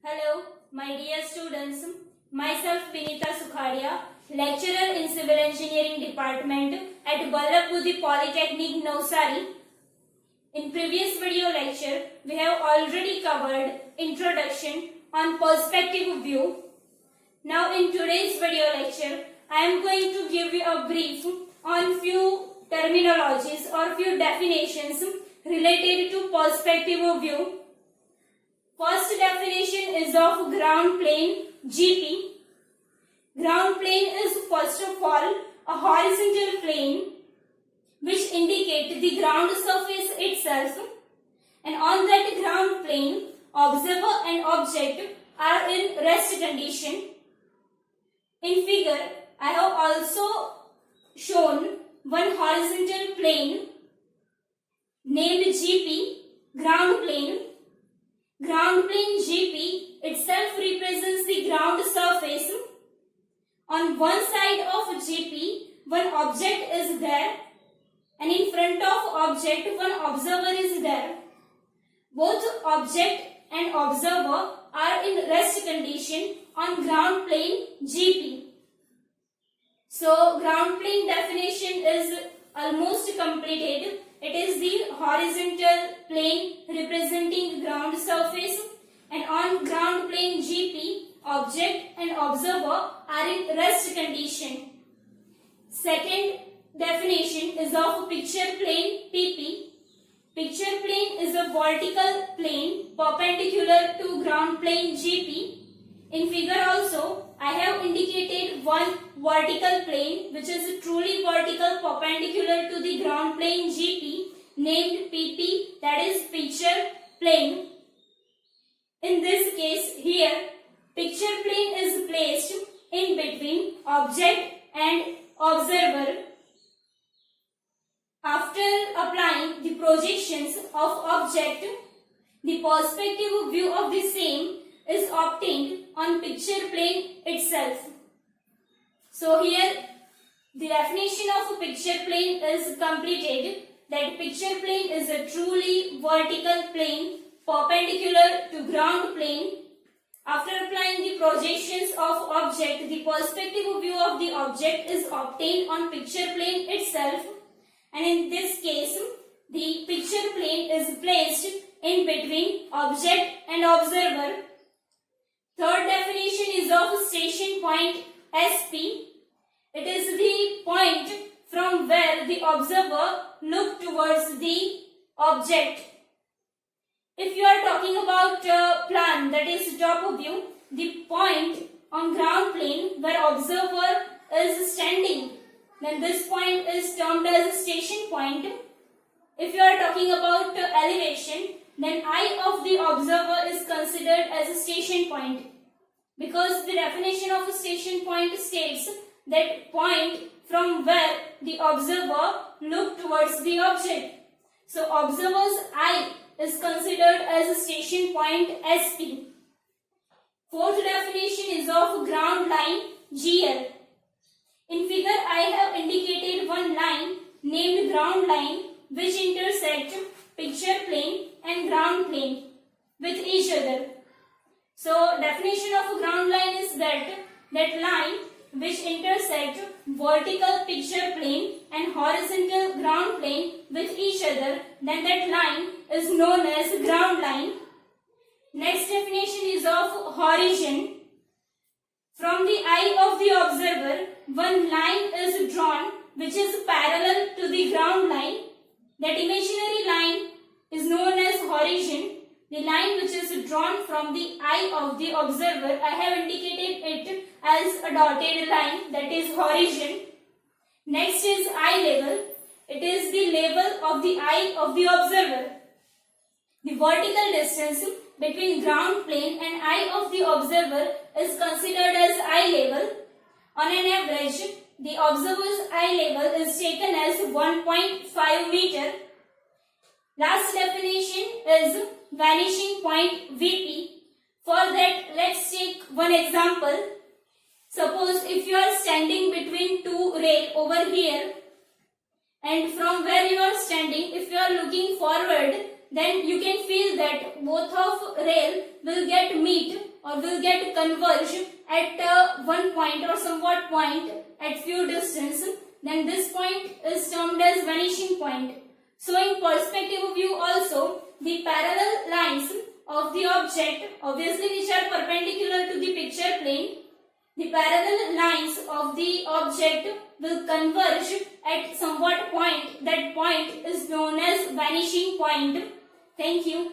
Hello, my dear students. Myself Vinita Sukhadia, lecturer in Civil Engineering Department at Ballabpudi Polytechnic, Navsari. In previous video lecture, we have already covered introduction on perspective view. Now in today's video lecture, I am going to give you a brief on few terminologies or few definitions related to perspective view. First definition is of ground plane GP. Ground plane is first of all a horizontal plane which indicates the ground surface itself, and on that ground plane observer and object are in rest condition. In figure I have also shown one horizontal plane named GP, ground plane. Ground plane GP itself represents the ground surface. On one side of GP, one object is there, and in front of object, one observer is there. Both object and observer are in rest condition on ground plane GP. So, ground plane definition is almost completed. It is the horizontal plane representing ground surface, and on ground plane GP, object and observer are in rest condition. Second definition is of picture plane PP. Picture plane is a vertical plane perpendicular to ground plane GP. In figure also, I have indicated one vertical plane which is truly vertical perpendicular to the ground plane GP named PP, that is picture plane. In this case here, picture plane is placed in between object and observer. After applying the projections of object, the perspective view of the same is obtained on picture plane itself. So here the definition of a picture plane is completed, that picture plane is a truly vertical plane perpendicular to ground plane. After applying the projections of object, the perspective view of the object is obtained on picture plane itself, and in this case the picture plane is placed in between object and observer. Third definition is of station point SP. It is the point from where the observer looks towards the object. If you are talking about plan, that is top view, the point on ground plane where observer is standing, then this point is termed as a station point. If you are talking about elevation, then eye of the observer is considered as a station point, because the definition of a station point states that point from where the observer looks towards the object. So observer's eye is considered as a station point SP. Fourth definition is of ground line GL. In figure I have indicated one line named ground line which intersects picture plane and ground plane with each other. So definition of a ground line is that line which intersects vertical picture plane and horizontal ground plane with each other, then that line is known as ground line. Next definition is of horizon. From the eye of the observer, one line is drawn which is parallel to the ground line. That imaginary line is known as horizon. The line which is drawn from the eye of the observer, I have indicated it as a dotted line, that is horizon. Next is eye level. It is the level of the eye of the observer. The vertical distance between ground plane and eye of the observer is considered as eye level. On an average, the observer's eye level is taken as 1.5 meter. Last definition is vanishing point VP. For that, let's take one example. Suppose if you are standing between two rails over here, and from where you are standing, if you are looking forward, then you can feel that both of rail will get meet will get converged at one point or somewhat point at few distance, then this point is termed as vanishing point. So in perspective view also, the parallel lines of the object, obviously which are perpendicular to the picture plane, the parallel lines of the object will converge at somewhat point. That point is known as vanishing point. Thank you.